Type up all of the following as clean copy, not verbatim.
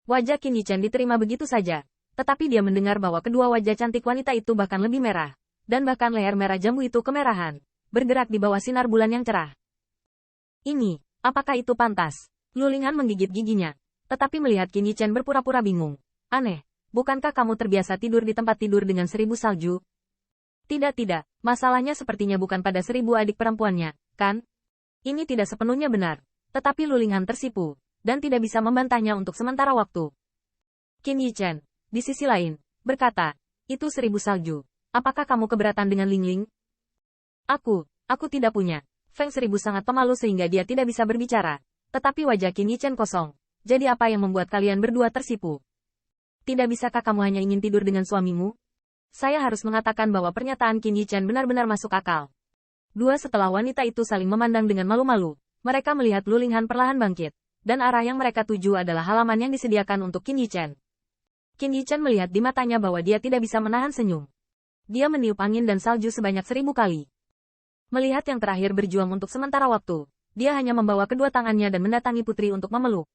Wajah Qin Yichen diterima begitu saja. Tetapi dia mendengar bahwa kedua wajah cantik wanita itu bahkan lebih merah. Dan bahkan leher merah jambu itu kemerahan. Bergerak di bawah sinar bulan yang cerah. Ini, apakah itu pantas? Lu Linghan menggigit giginya. Tetapi melihat Qin Yichen berpura-pura bingung. Aneh, bukankah kamu terbiasa tidur di tempat tidur dengan 1000 salju? Tidak, masalahnya sepertinya bukan pada 1000 adik perempuannya, kan? Ini tidak sepenuhnya benar. Tetapi Lu Linghan tersipu. Dan tidak bisa membantahnya untuk sementara waktu. Qin Yichen, di sisi lain, berkata, itu 1000 salju. Apakah kamu keberatan dengan Ling Ling? Aku tidak punya. Feng 1000 sangat pemalu sehingga dia tidak bisa berbicara. Tetapi wajah Qin Yichen kosong. Jadi apa yang membuat kalian berdua tersipu? Tidak bisakah kamu hanya ingin tidur dengan suamimu? Saya harus mengatakan bahwa pernyataan Qin Yichen benar-benar masuk akal. Setelah wanita itu saling memandang dengan malu-malu, mereka melihat Lu Linghan perlahan bangkit. Dan arah yang mereka tuju adalah halaman yang disediakan untuk Qin Yichen. Qin Yichen melihat di matanya bahwa dia tidak bisa menahan senyum. Dia meniup angin dan salju sebanyak 1000 kali. Melihat yang terakhir berjuang untuk sementara waktu, dia hanya membawa kedua tangannya dan mendatangi putri untuk memeluk.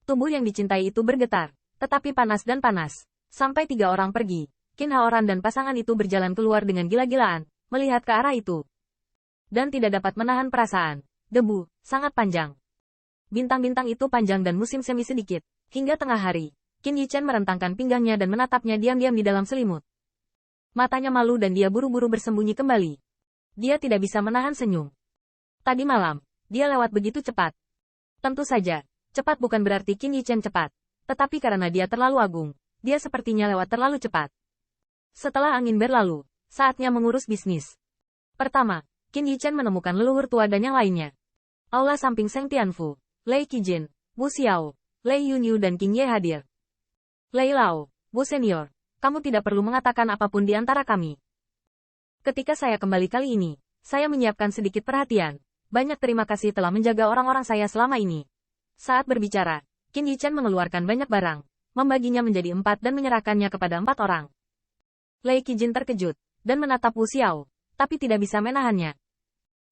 Tubuh yang dicintai itu bergetar, tetapi panas dan panas. Sampai 3 orang pergi, Qin Haoran dan pasangan itu berjalan keluar dengan gila-gilaan, melihat ke arah itu. Dan tidak dapat menahan perasaan. Debu, sangat panjang. Bintang-bintang itu panjang dan musim semi sedikit. Hingga tengah hari, Qin Yichen merentangkan pinggangnya dan menatapnya diam-diam di dalam selimut. Matanya malu dan dia buru-buru bersembunyi kembali. Dia tidak bisa menahan senyum. Tadi malam, dia lewat begitu cepat. Tentu saja, cepat bukan berarti Qin Yichen cepat. Tetapi karena dia terlalu agung, dia sepertinya lewat terlalu cepat. Setelah angin berlalu, saatnya mengurus bisnis. Pertama, Qin Yichen menemukan leluhur tua dan yang lainnya. Aula samping Seng Tianfu. Lei Qijin, Wu Xiao, Lei Yunyu dan Qing Ye hadir. Lei Lao, Wu Senior, kamu tidak perlu mengatakan apapun di antara kami. Ketika saya kembali kali ini, saya menyiapkan sedikit perhatian. Banyak terima kasih telah menjaga orang-orang saya selama ini. Saat berbicara, Qin Yichen mengeluarkan banyak barang, membaginya menjadi 4 dan menyerahkannya kepada 4 orang. Lei Qijin terkejut, dan menatap Wu Xiao, tapi tidak bisa menahannya.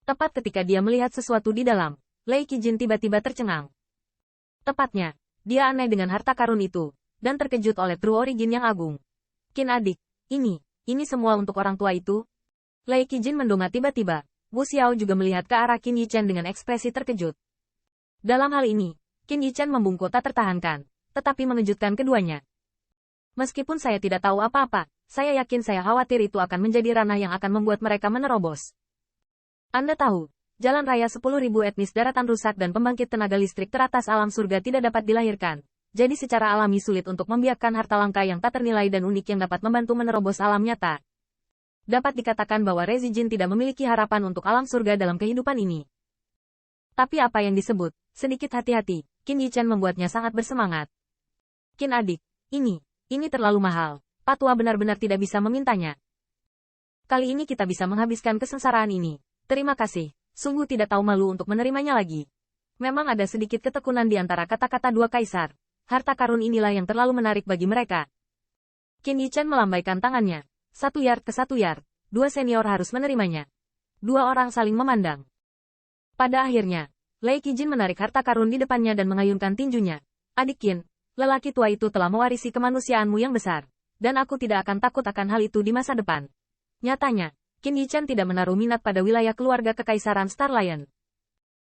Tepat ketika dia melihat sesuatu di dalam, Lei Qijin tiba-tiba tercengang. Tepatnya, dia aneh dengan harta karun itu, dan terkejut oleh True Origin yang agung. Qin adik, ini semua untuk orang tua itu? Lei Qijin mendongak tiba-tiba. Wu Xiao juga melihat ke arah Qin Yichen dengan ekspresi terkejut. Dalam hal ini, Qin Yichen membungkuk tak tertahankan, tetapi mengejutkan keduanya. Meskipun saya tidak tahu apa-apa, saya yakin saya khawatir itu akan menjadi ranah yang akan membuat mereka menerobos. Anda tahu, jalan raya 10.000 etnis daratan rusak dan pembangkit tenaga listrik teratas alam surga tidak dapat dilahirkan. Jadi secara alami sulit untuk membiarkan harta langka yang tak ternilai dan unik yang dapat membantu menerobos alam nyata. Dapat dikatakan bahwa Rezijin tidak memiliki harapan untuk alam surga dalam kehidupan ini. Tapi apa yang disebut, sedikit hati-hati, Qin Yichen membuatnya sangat bersemangat. Qin adik, ini terlalu mahal. Patwa benar-benar tidak bisa memintanya. Kali ini kita bisa menghabiskan kesengsaraan ini. Terima kasih. Sungguh tidak tahu malu untuk menerimanya lagi. Memang ada sedikit ketekunan di antara kata-kata dua kaisar. Harta karun inilah yang terlalu menarik bagi mereka. Qin Yichen melambaikan tangannya. 1 yard ke 1 yard. 2 senior harus menerimanya. 2 orang saling memandang. Pada akhirnya, Lei Qijin menarik harta karun di depannya dan mengayunkan tinjunya. Adik Qin, lelaki tua itu telah mewarisi kemanusiaanmu yang besar. Dan aku tidak akan takut akan hal itu di masa depan. Nyatanya, Qin Yichen tidak menaruh minat pada wilayah keluarga kekaisaran Star Lion.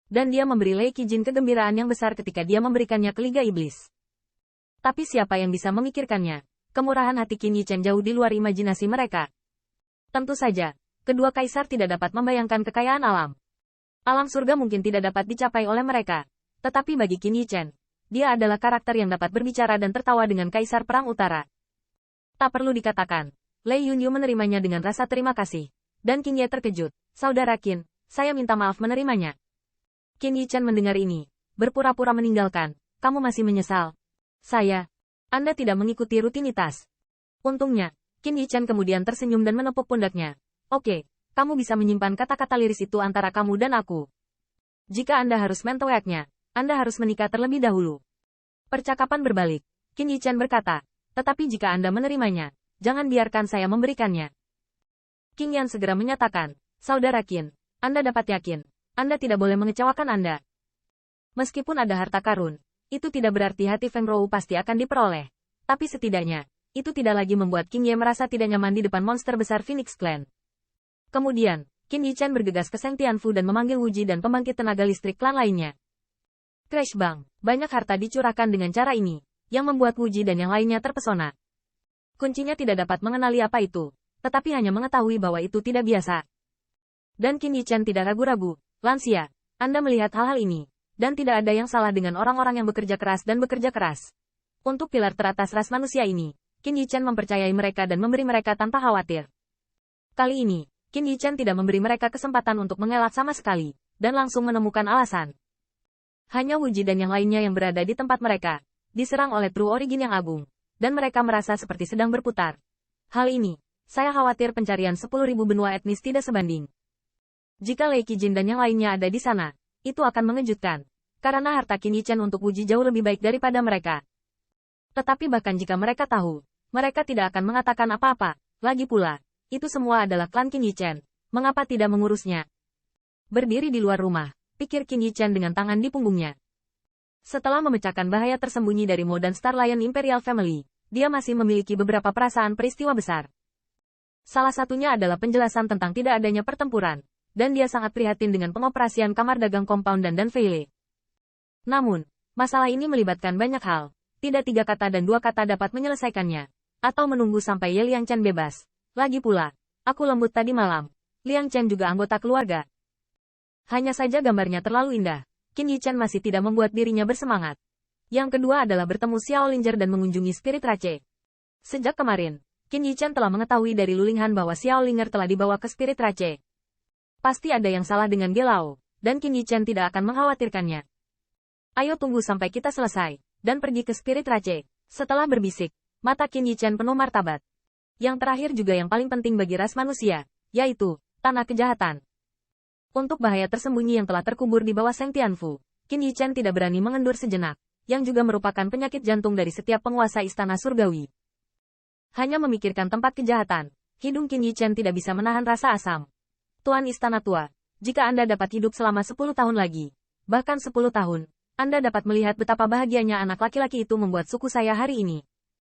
Dan dia memberi Lei Qijin kegembiraan yang besar ketika dia memberikannya ke Liga Iblis. Tapi siapa yang bisa memikirkannya? Kemurahan hati Qin Yichen jauh di luar imajinasi mereka. Tentu saja, kedua kaisar tidak dapat membayangkan kekayaan alam. Alam surga mungkin tidak dapat dicapai oleh mereka. Tetapi bagi Qin Yichen, dia adalah karakter yang dapat berbicara dan tertawa dengan Kaisar Perang Utara. Tak perlu dikatakan, Lei Yunyu menerimanya dengan rasa terima kasih. Dan Qing Ye terkejut. Saudara Qin, saya minta maaf menerimanya. Qin Yichen mendengar ini, berpura-pura meninggalkan. Kamu masih menyesal? Anda tidak mengikuti rutinitas. Untungnya, Qin Yichen kemudian tersenyum dan menepuk pundaknya. Oke, kamu bisa menyimpan kata-kata liris itu antara kamu dan aku. Jika Anda harus mentoyaknya, Anda harus menikah terlebih dahulu. Percakapan berbalik. Qin Yichen berkata, tetapi jika Anda menerimanya, jangan biarkan saya memberikannya. Qing Yan segera menyatakan, Saudara Qin, Anda dapat yakin, Anda tidak boleh mengecewakan Anda. Meskipun ada harta karun, Itu tidak berarti hati Feng Rou pasti akan diperoleh. Tapi setidaknya, itu tidak lagi membuat Qin Ye merasa tidak nyaman di depan monster besar Phoenix Clan. Kemudian, Qin Yichan bergegas ke Seng Tianfu dan memanggil Wuji dan pembangkit tenaga listrik klan lainnya. Crash bang, banyak harta dicurahkan dengan cara ini, yang membuat Wuji dan yang lainnya terpesona. Kuncinya tidak dapat mengenali apa itu, tetapi hanya mengetahui bahwa itu tidak biasa. Dan Qin Yichan tidak ragu-ragu, lansia, Anda melihat hal-hal ini, dan tidak ada yang salah dengan orang-orang yang bekerja keras dan bekerja keras. Untuk pilar teratas ras manusia ini, Qin Yichan mempercayai mereka dan memberi mereka tanpa khawatir. Kali ini, Qin Yichan tidak memberi mereka kesempatan untuk mengelak sama sekali, dan langsung menemukan alasan. Hanya Wuji dan yang lainnya yang berada di tempat mereka, diserang oleh True Origin yang agung, dan mereka merasa seperti sedang berputar. Hal ini, saya khawatir pencarian 10.000 benua etnis tidak sebanding. Jika Lei Qijin dan yang lainnya ada di sana, itu akan mengejutkan, karena harta Qin Yichan untuk Wuji jauh lebih baik daripada mereka. Tetapi bahkan jika mereka tahu, mereka tidak akan mengatakan apa-apa. Lagi pula, itu semua adalah klan Qin Yichan. Mengapa tidak mengurusnya? Berdiri di luar rumah, pikir Qin Yichan dengan tangan di punggungnya. Setelah memecahkan bahaya tersembunyi dari Mo dan Star Lion Imperial Family, dia masih memiliki beberapa perasaan peristiwa besar. Salah satunya adalah penjelasan tentang tidak adanya pertempuran, dan dia sangat prihatin dengan pengoperasian kamar dagang compound dan Feile. Namun, masalah ini melibatkan banyak hal. Tidak 3 kata dan 2 kata dapat menyelesaikannya. Atau menunggu sampai Ye Liangchen bebas. Lagi pula, aku lembut tadi malam. Liangchen juga anggota keluarga. Hanya saja gambarnya terlalu indah. Qin Yichan masih tidak membuat dirinya bersemangat. Yang kedua adalah bertemu Xiao Linger dan mengunjungi Spirit Rache. Sejak kemarin, Qin Yichan telah mengetahui dari Lulinghan bahwa Xiao Linger telah dibawa ke Spirit Rache. Pasti ada yang salah dengan Gelao, dan Qin Yichan tidak akan mengkhawatirkannya. Ayo tunggu sampai kita selesai, dan pergi ke Spirit Rache. Setelah berbisik, mata Qin Yichan penuh martabat. Yang terakhir juga yang paling penting bagi ras manusia, yaitu, tanah kejahatan. Untuk bahaya tersembunyi yang telah terkubur di bawah Seng Tianfu, Qin Yichan tidak berani mengendur sejenak, yang juga merupakan penyakit jantung dari setiap penguasa istana surgawi. Hanya memikirkan tempat kejahatan, hidung Qin Yichan tidak bisa menahan rasa asam. Tuan Istana Tua, jika Anda dapat hidup selama 10 tahun lagi, bahkan 10 tahun, Anda dapat melihat betapa bahagianya anak laki-laki itu membuat suku saya hari ini.